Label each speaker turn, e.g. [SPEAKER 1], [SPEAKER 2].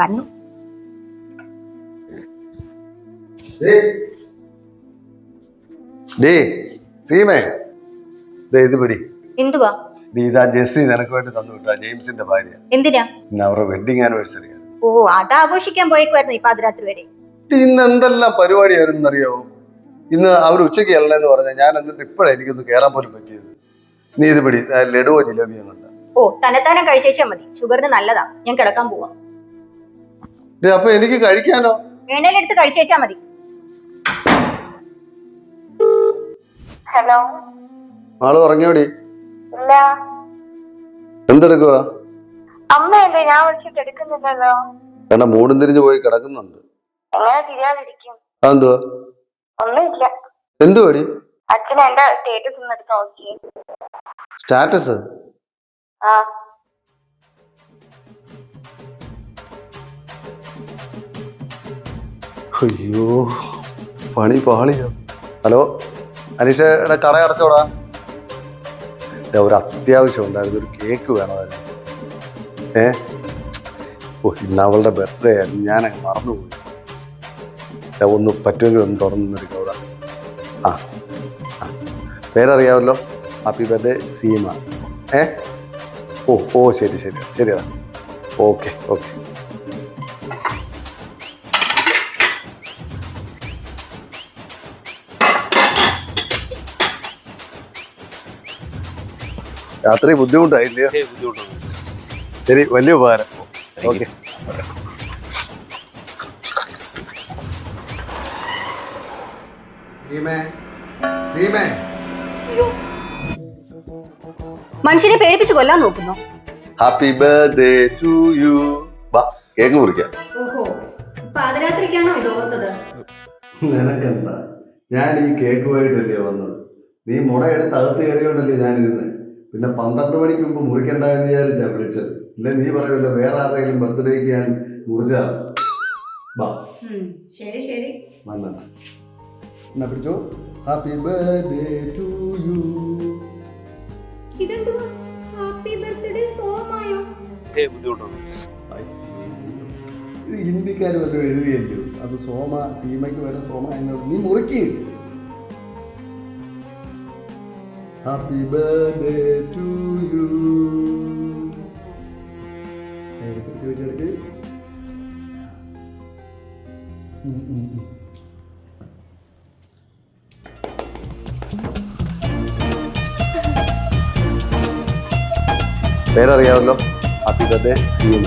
[SPEAKER 1] വന്നു.
[SPEAKER 2] സീമേ ഇത് പിടി.
[SPEAKER 1] എന്തുവാ?
[SPEAKER 2] ഇതാ ജെസ്സി നിനക്ക് വേണ്ടി തന്നു വിട്ടാ, ജെയിംസിന്റെ ഭാര്യ.
[SPEAKER 1] എന്തിനാ?
[SPEAKER 2] ഇന്ന് അവരുടെ വെഡിങ് ആനിവേഴ്സറി.
[SPEAKER 1] ഓ, അത് ആഘോഷിക്കാൻ പോയേക്കുവായിരുന്നു ഈ പാതിരാത്രി വരെ.
[SPEAKER 2] ഇന്ന് എന്തെല്ലാം പരിപാടിയായിരുന്നു അറിയാവോ? ഇന്ന് അവർ ഉച്ചയ്ക്ക് അല്ലെന്ന് പറഞ്ഞ ഞാൻ എന്നിട്ട് ഇപ്പഴാ എനിക്കൊന്ന് കേറാൻ പോലും പറ്റിയത്. നീ ഇത് പിടി, ലഡുവോ ജിലേബിയോ കണ്ട.
[SPEAKER 1] ഓ, തന്നെത്താനം കഴിച്ചേച്ചാ മതി, ഷുഗറിന് നല്ലതാ. ഞാൻ കിടക്കാൻ പോവാ.
[SPEAKER 2] അപ്പൊ എനിക്ക് കഴിക്കാനോ?
[SPEAKER 1] വേണേലെടുത്ത് കഴിച്ചേച്ചാ മതി.
[SPEAKER 3] ഹലോ,
[SPEAKER 2] ആള് പറഞ്ഞോടി.
[SPEAKER 3] ഇല്ല.
[SPEAKER 2] എന്തെടുക്കുവാ?
[SPEAKER 3] അമ്മയല്ലേ, ഞാൻ വിളിച്ചിട്ട് എടുക്കുന്നില്ലല്ലോ.
[SPEAKER 2] കാരണം മൂടും തിരിഞ്ഞു പോയി കിടക്കുന്നുണ്ട്.
[SPEAKER 3] എങ്ങനെ തിരിയാതിരിക്കും?
[SPEAKER 2] അതെന്തുവാ?
[SPEAKER 3] ഒന്നുമില്ല.
[SPEAKER 2] എന്തുവാടി?
[SPEAKER 3] അച്ഛൻ എന്റെ സ്റ്റേറ്റസ് ഒന്ന് എടുത്ത് നോക്കി.
[SPEAKER 2] സ്റ്റാറ്റസ്?
[SPEAKER 3] ആ.
[SPEAKER 2] അയ്യോ, പണി പാളിയോ. ഹലോ അനീഷയുടെ കട അടച്ചോടാ. ഒരു അത്യാവശ്യം ഉണ്ടായിരുന്നു, ഒരു കേക്ക് വേണമായിരുന്നു. ഇന്ന് അവളുടെ ബർത്ത്ഡേ ആയിരുന്നു, ഞാനങ്ങ് മറന്നുപോയി. ഒന്ന് പറ്റുമെങ്കിൽ ഒന്ന് തുറന്നിരിക്കവിടെ. ആ ആ, പേരറിയാമല്ലോ, ഹാപ്പി ബർത്ത്ഡേ സീമ. ഓ ശരി ശരി ശരിയാ. Okay okay. രാത്രി ബുദ്ധിമുട്ടായില്ലയോ? ശരി, വലിയ ഉപകാരം. ഓക്കെ.
[SPEAKER 1] മനുഷ്യനെ പേടിപ്പിച്ച് കൊല്ലാൻ നോക്കുന്നു.
[SPEAKER 2] Happy birthday to you. വാ, കേക്ക് മുറിക്കാം.
[SPEAKER 1] ഓഹോ, പാതിരാത്രിക്കാണോ ഇത് ഓർത്തത്?
[SPEAKER 2] നിനക്കെന്താ, ഞാൻ ഈ കേക്കുമായിട്ടല്ലേ വന്നത്. നീ മുടയെടുത്ത് അകത്ത് കയറിയോണ്ടല്ലേ ഞാനിരുന്നത്. പിന്നെ 12 മണിക്ക് മുമ്പ് മുറിക്കണ്ടെന്ന് വിചാരിച്ചാ വിളിച്ചത്. ഇല്ല നീ പറയുമല്ലോ വേറെ ആരുടെയും ബർത്ത്ഡേക്ക് ഞാൻ മുറിച്ചാ.
[SPEAKER 1] ശരി ശരി,
[SPEAKER 2] എന്നാ പിടിച്ചോ. Happy birthday to you.
[SPEAKER 1] ഇതെന്തുവാ? ഹാപ്പി ബർത്ത്ഡേ സോമായോ?
[SPEAKER 2] ഇത് ഹിന്ദിക്കാർ വല്ലതും എഴുതിയല്ലോ, അത് സോമ, സീമയ്ക്ക് വരെ സോമ എന്ന്. നീ മുറിക്ക്. Happy birthday to you. എടുക്ക്. പേരറിയാമല്ലോ, ഹാപ്പി ബർത്ത്ഡേ സീമ.